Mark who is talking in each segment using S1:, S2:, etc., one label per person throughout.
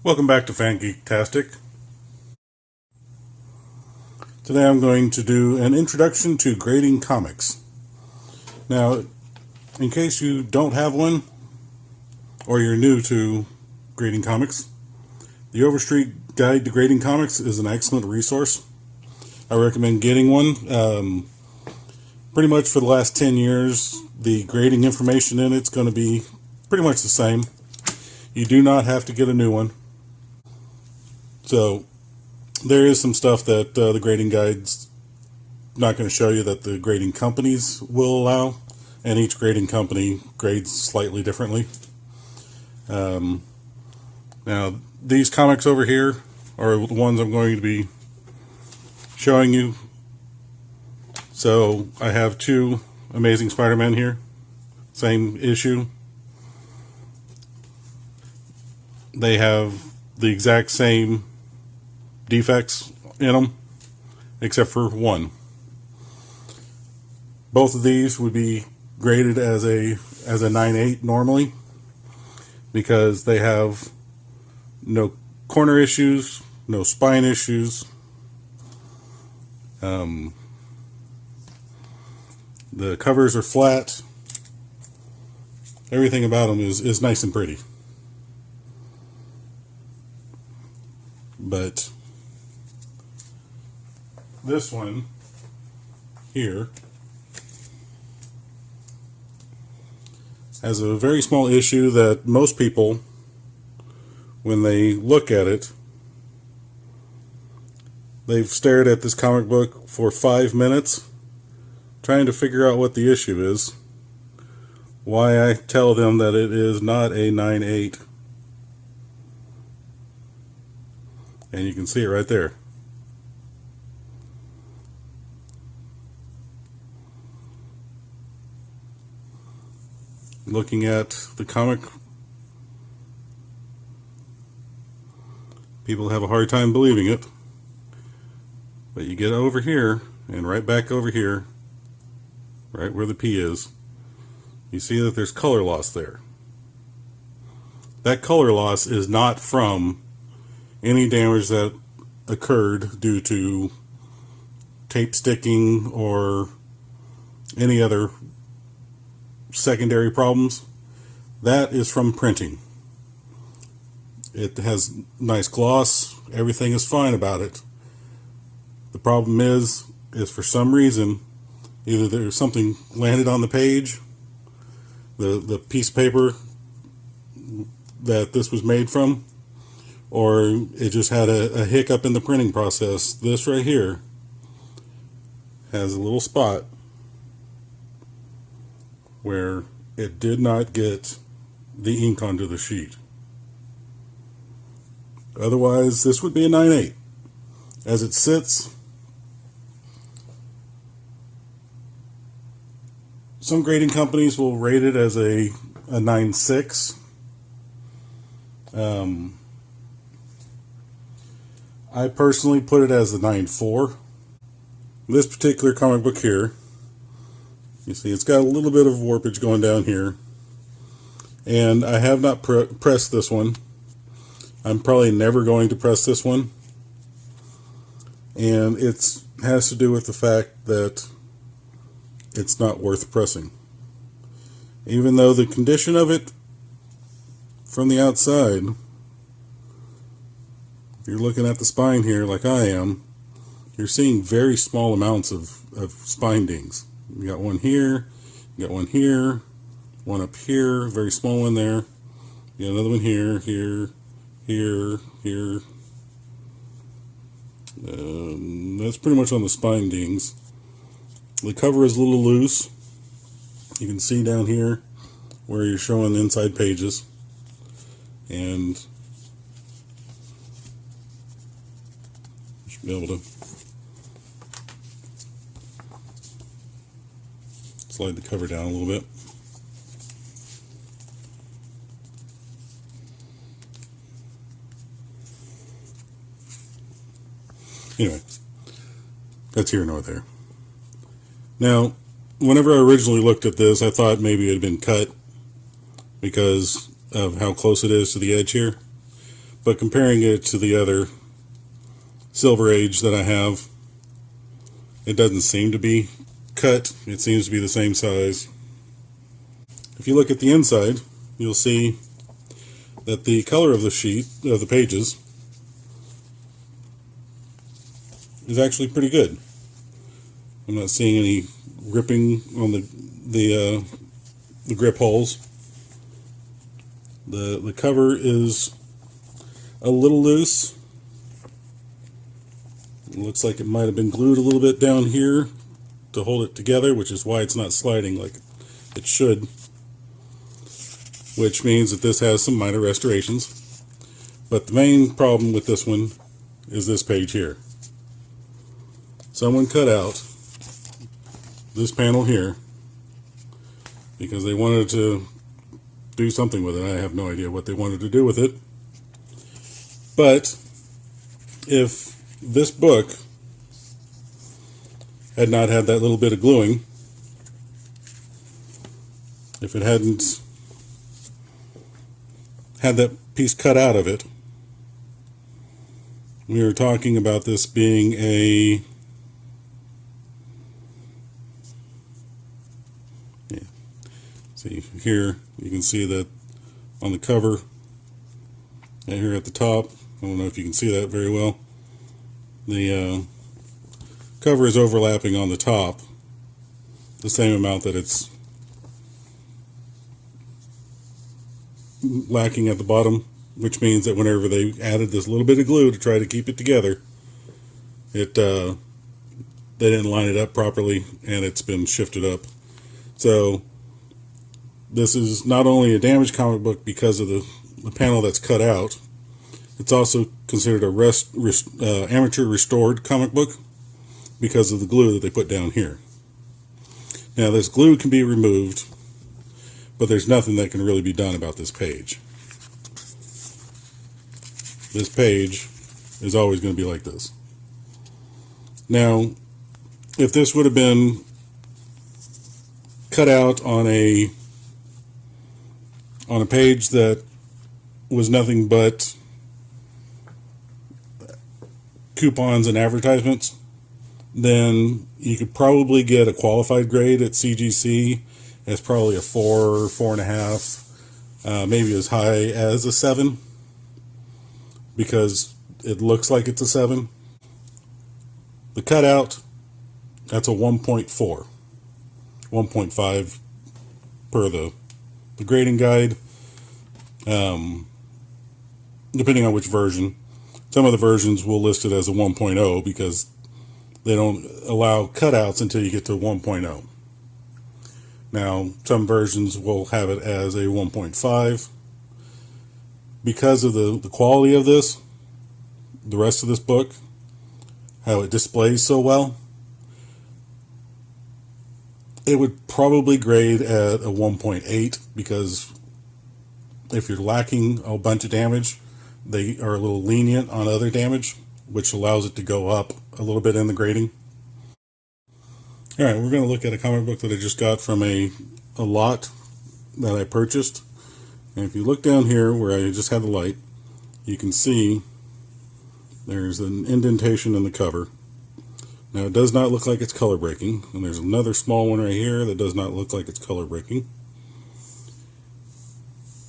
S1: Welcome back to Fan Geektastic. Today I'm going to do an introduction to grading comics. Now, in case you don't have one, or you're new to grading comics, the Overstreet Guide to Grading Comics is an excellent resource. I recommend getting one. Pretty much for the last 10 years, the grading information in it's going to be pretty much the same. You do not have to get a new one. So, there is some stuff that the grading guide's not going to show you that the grading companies will allow, and each grading company grades slightly differently. Now, these comics over here are the ones I'm going to be showing you. So, I have two Amazing Spider-Man here, same issue. They have the exact same defects in them, except for one. Both of these would be graded as a 9/8 normally, because they have no corner issues, no spine issues. The covers are flat. Everything about them is nice and pretty. But this one here has a very small issue that most people, when they look at it, they've stared at this comic book for 5 minutes trying to figure out what the issue is. Why I tell them that it is not a 9/8. And you can see it right there. Looking at the comic, people have a hard time believing it. But you get over here, and right back over here, right where the P is, you see that there's color loss there. That color loss is not from any damage that occurred due to tape sticking or any other secondary problems. That is from printing. It has nice gloss. Everything is fine about it. The problem is for some reason, either there's something landed on the page, the piece of paper that this was made from, or it just had a hiccup in the printing process. This right here has a little spot where it did not get the ink onto the sheet. Otherwise, this would be a 9/8. As it sits, some grading companies will rate it as a 9/6. I personally put it as a 9/4. This particular comic book here, you see it's got a little bit of warpage going down here. And I have not pressed this one. I'm probably never going to press this one. And it has to do with the fact that it's not worth pressing. Even though the condition of it from the outside, if you're looking at the spine here like I am, you're seeing very small amounts of spine dings. You got one here, you got one here, one up here, very small one there. You got another one here, here, here, here. That's pretty much on the spine dings. The cover is a little loose. You can see down here where you're showing the inside pages. And you should be able to slide the cover down a little bit. Anyway, that's here nor there. Now, whenever I originally looked at this, I thought maybe it had been cut because of how close it is to the edge here. But comparing it to the other Silver Age that I have, it doesn't seem to be cut. It seems to be the same size. If you look at the inside, you'll see that the color of the sheet, of the pages, is actually pretty good. I'm not seeing any ripping on the grip holes. The cover is a little loose. It looks like it might have been glued a little bit down here to hold it together, which is why it's not sliding like it should. Which means that this has some minor restorations. But the main problem with this one is this page here. Someone cut out this panel here because they wanted to do something with it. I have no idea what they wanted to do with it. But if this book had not had that little bit of gluing, if it hadn't had that piece cut out of it, we were talking about this being a see here, you can see that on the cover and here at the top, I don't know if you can see that very well, the cover is overlapping on the top the same amount that it's lacking at the bottom, which means that whenever they added this little bit of glue to try to keep it together, they didn't line it up properly and it's been shifted up. So this is not only a damaged comic book because of the panel that's cut out, it's also considered a amateur restored comic book because of the glue that they put down here. Now this glue can be removed, but there's nothing that can really be done about this page. This page is always going to be like this. Now, if this would have been cut out on a page that was nothing but coupons and advertisements, then you could probably get a qualified grade at CGC as probably a 4, 4.5, maybe as high as a 7, because it looks like it's a 7. The cutout, that's a 1.4, 1.5 per the grading guide, depending on which version. Some of the versions will list it as a 1.0 because they don't allow cutouts until you get to 1.0. Now, some versions will have it as a 1.5. Because of the quality of this, the rest of this book, how it displays so well, it would probably grade at a 1.8 because if you're lacking a bunch of damage, they are a little lenient on other damage, which allows it to go up a little bit in the grading. Alright, we're going to look at a comic book that I just got from a lot that I purchased. And if you look down here where I just had the light, you can see there's an indentation in the cover. Now it does not look like it's color breaking, and there's another small one right here that does not look like it's color breaking.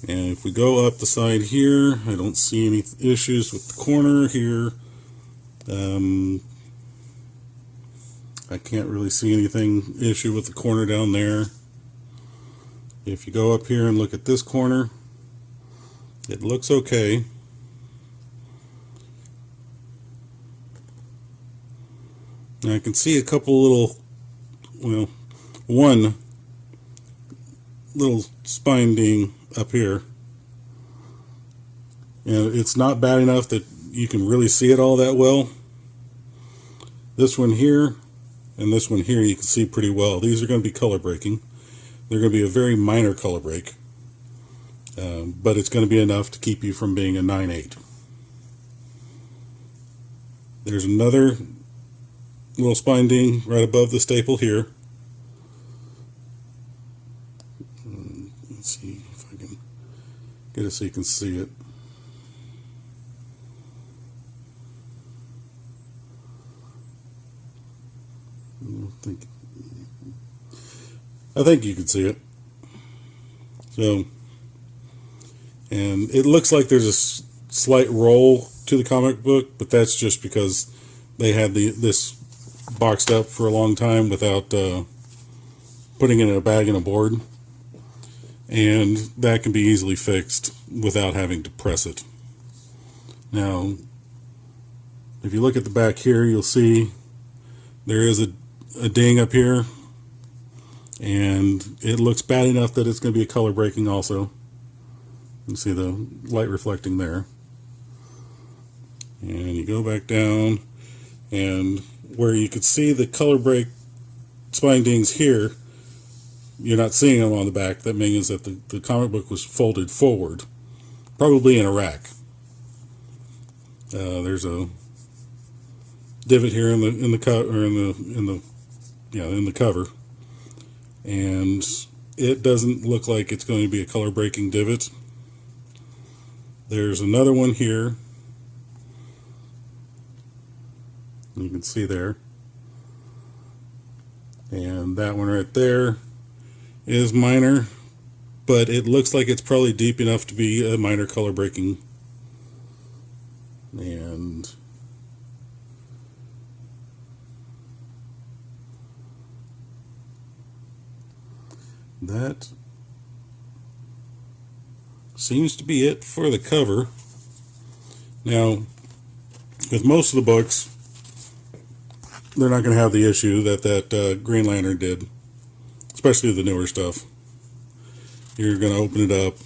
S1: And if we go up the side here, I don't see any issues with the corner here. I can't really see anything issue with the corner down there. If you go up here and look at this corner, it looks okay. Now I can see a couple little, well, one little spine ding up here. And it's not bad enough that you can really see it all that well. This one here and this one here you can see pretty well. These are going to be color breaking. They're going to be a very minor color break, but it's going to be enough to keep you from being a 9/8. There's another little spine ding right above the staple here. Let's see if I can get it so you can see it. I think you can see it. So, and it looks like there's a slight roll to the comic book, but that's just because they had this boxed up for a long time without putting it in a bag and a board, and that can be easily fixed without having to press it. Now, if you look at the back here, you'll see there is a ding up here, and it looks bad enough that it's going to be a color breaking also. You see the light reflecting there. And you go back down, and where you could see the color break spine dings here, you're not seeing them on the back. That means that the comic book was folded forward, probably in a rack. There's a divot here in the cover, and it doesn't look like it's going to be a color breaking divot. There's another one here. You can see there. And that one right there is minor, but it looks like it's probably deep enough to be a minor color breaking. And that seems to be it for the cover. Now, with most of the books, they're not going to have the issue that Green Lantern did, especially the newer stuff. You're going to open it up,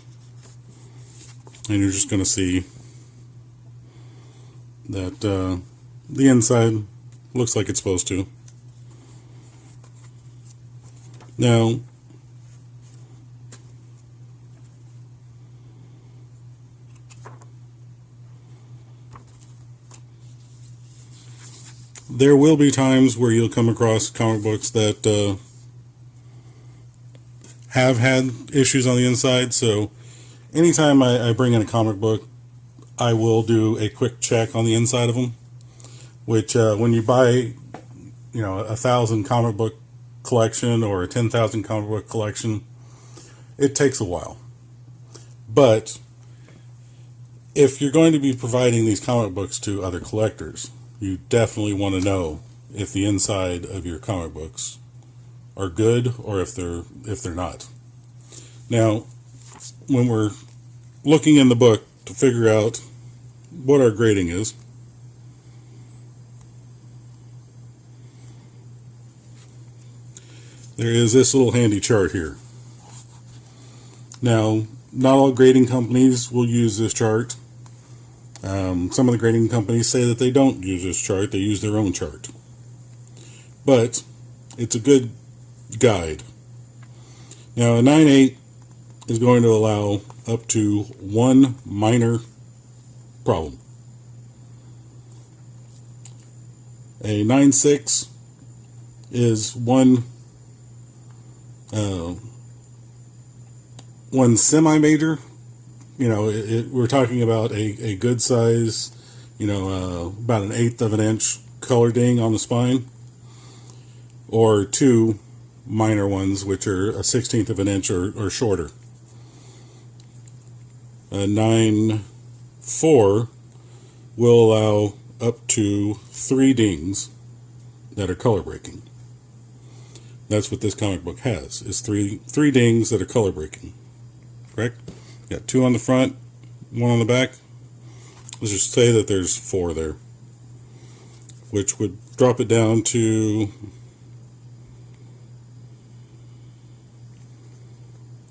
S1: and you're just going to see that the inside looks like it's supposed to. Now, there will be times where you'll come across comic books that have had issues on the inside. So anytime I bring in a comic book, I will do a quick check on the inside of them, which when you buy, 1,000 comic book collection or a 10,000 comic book collection, it takes a while. But if you're going to be providing these comic books to other collectors, you definitely want to know if the inside of your comic books are good or if they're not. Now, when we're looking in the book to figure out what our grading is, there is this little handy chart here. Now, not all grading companies will use this chart. Some of the grading companies say that they don't use this chart, they use their own chart. But it's a good guide. Now, a 9.8 is going to allow up to one minor problem. A 9.6 is one semi-major. We're talking about a good size, about 1/8 of an inch color ding on the spine, or two minor ones, which are a 1/16 of an inch or shorter. A 9.4 will allow up to 3 dings that are color breaking. That's what this comic book has, is three dings that are color breaking. Correct? Got 2 on the front, 1 on the back. Let's just say that there's 4 there, which would drop it down to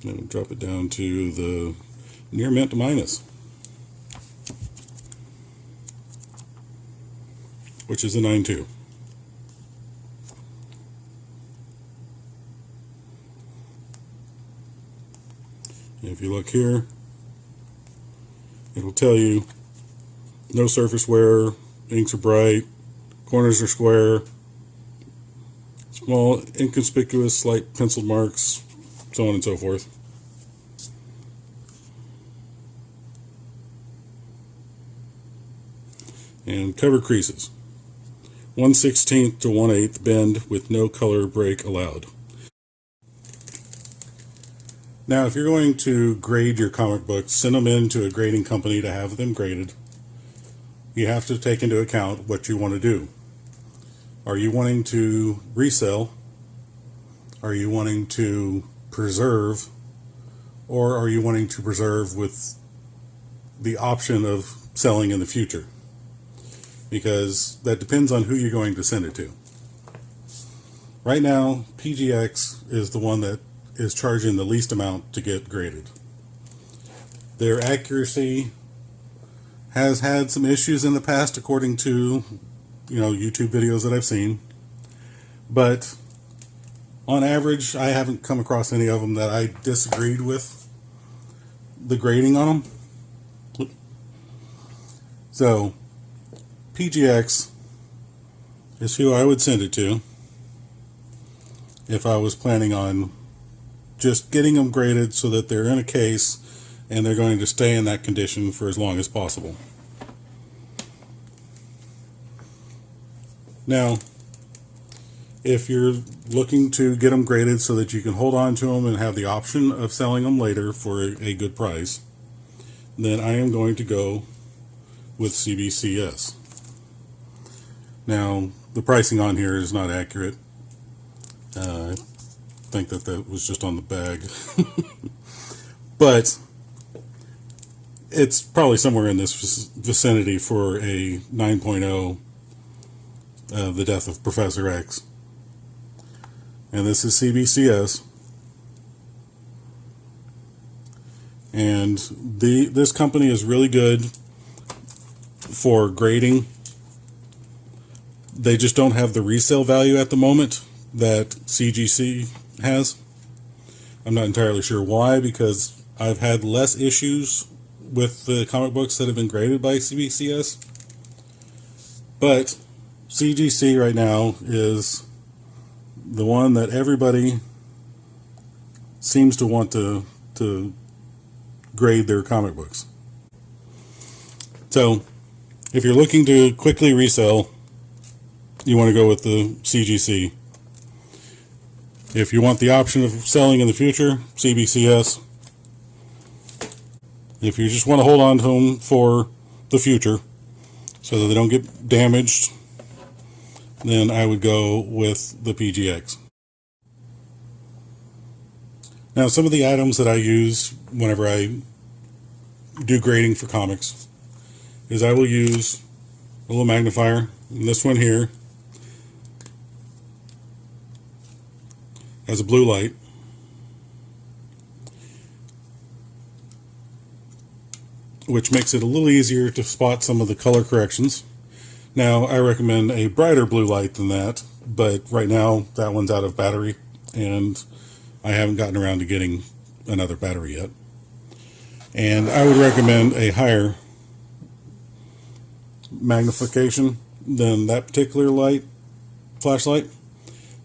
S1: the near mint to minus, which is a 9.2. If you look here, it'll tell you no surface wear, inks are bright, corners are square, small inconspicuous slight penciled marks, so on and so forth. And cover creases. 1/16 to 1/8 bend with no color break allowed. Now, if you're going to grade your comic books, send them in to a grading company to have them graded. You have to take into account what you want to do. Are you wanting to resell? Are you wanting to preserve? Or are you wanting to preserve with the option of selling in the future? Because that depends on who you're going to send it to. Right now, PGX is the one that is charging the least amount to get graded. Their accuracy has had some issues in the past, according to YouTube videos that I've seen. But on average, I haven't come across any of them that I disagreed with the grading on them. So PGX is who I would send it to if I was planning on just getting them graded so that they're in a case and they're going to stay in that condition for as long as possible. Now, if you're looking to get them graded so that you can hold on to them and have the option of selling them later for a good price, then I am going to go with CBCS. Now, the pricing on here is not accurate. I think that was just on the bag. But it's probably somewhere in this vicinity for a 9.0, The Death of Professor X. And this is CBCS. And this company is really good for grading. They just don't have the resale value at the moment that CGC has. I'm not entirely sure why, because I've had less issues with the comic books that have been graded by CBCS. But CGC right now is the one that everybody seems to want to grade their comic books. So if you're looking to quickly resell, you want to go with the CGC. If you want the option of selling in the future, CBCS. If you just want to hold on to them for the future so that they don't get damaged, then I would go with the PGX. Now, some of the items that I use whenever I do grading for comics is I will use a little magnifier. And this one here has a blue light. Which makes it a little easier to spot some of the color corrections. Now, I recommend a brighter blue light than that, but right now that one's out of battery, and I haven't gotten around to getting another battery yet. And I would recommend a higher magnification than that particular flashlight.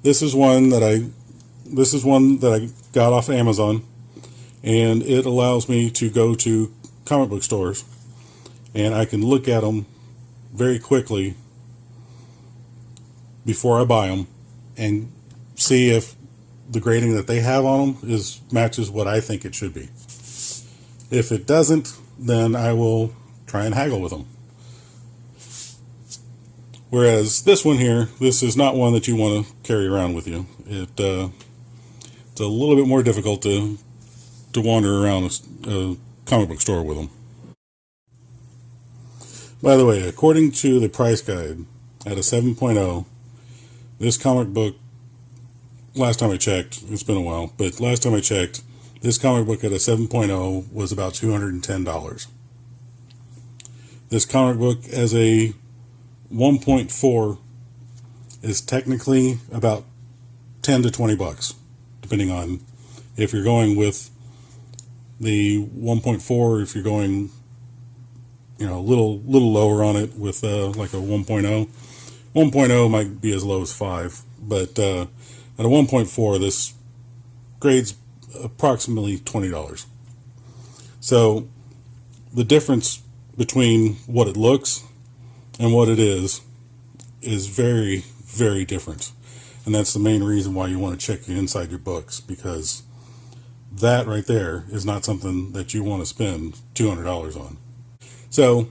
S1: This is one that I got off Amazon, and it allows me to go to comic book stores and I can look at them very quickly before I buy them and see if the grading that they have on them matches what I think it should be. If it doesn't, then I will try and haggle with them. Whereas this one here, this is not one that you want to carry around with you. It's a little bit more difficult to wander around a comic book store with them. By the way, according to the price guide, at a 7.0, this comic book, last time I checked, it's been a while, but last time I checked, this comic book at a 7.0 was about $210. This comic book as a 1.4 is technically about 10 to 20 bucks, depending on if you're going with the 1.4, if you're going, a little lower on it with like a 1.0. 1.0 might be as low as 5, but at a 1.4, this grades approximately $20. So the difference between what it looks and what it is is very, very different. And that's the main reason why you want to check inside your books, because that right there is not something that you want to spend $200 on. So,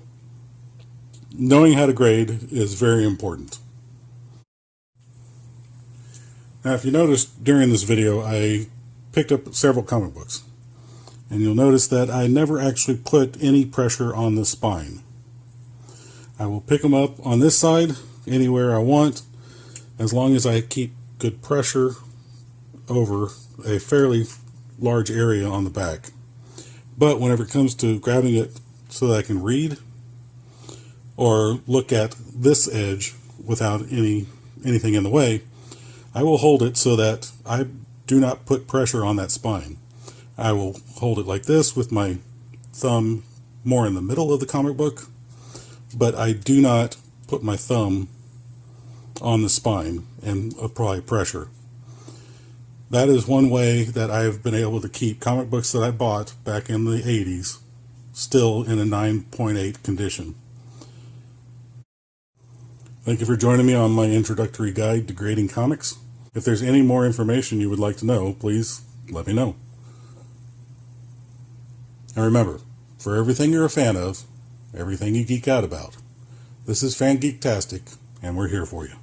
S1: knowing how to grade is very important. Now, if you noticed during this video, I picked up several comic books. And you'll notice that I never actually put any pressure on the spine. I will pick them up on this side anywhere I want, as long as I keep good pressure over a fairly large area on the back. But whenever it comes to grabbing it so that I can read or look at this edge without anything in the way, I will hold it so that I do not put pressure on that spine. I will hold it like this with my thumb more in the middle of the comic book, but I do not put my thumb on the spine and apply pressure. That is one way that I've been able to keep comic books that I bought back in the 80s still in a 9.8 condition. Thank you for joining me on my introductory guide to grading comics. If there's any more information you would like to know, please let me know. And remember, for everything you're a fan of, everything you geek out about, this is Fan Geektastic, and we're here for you.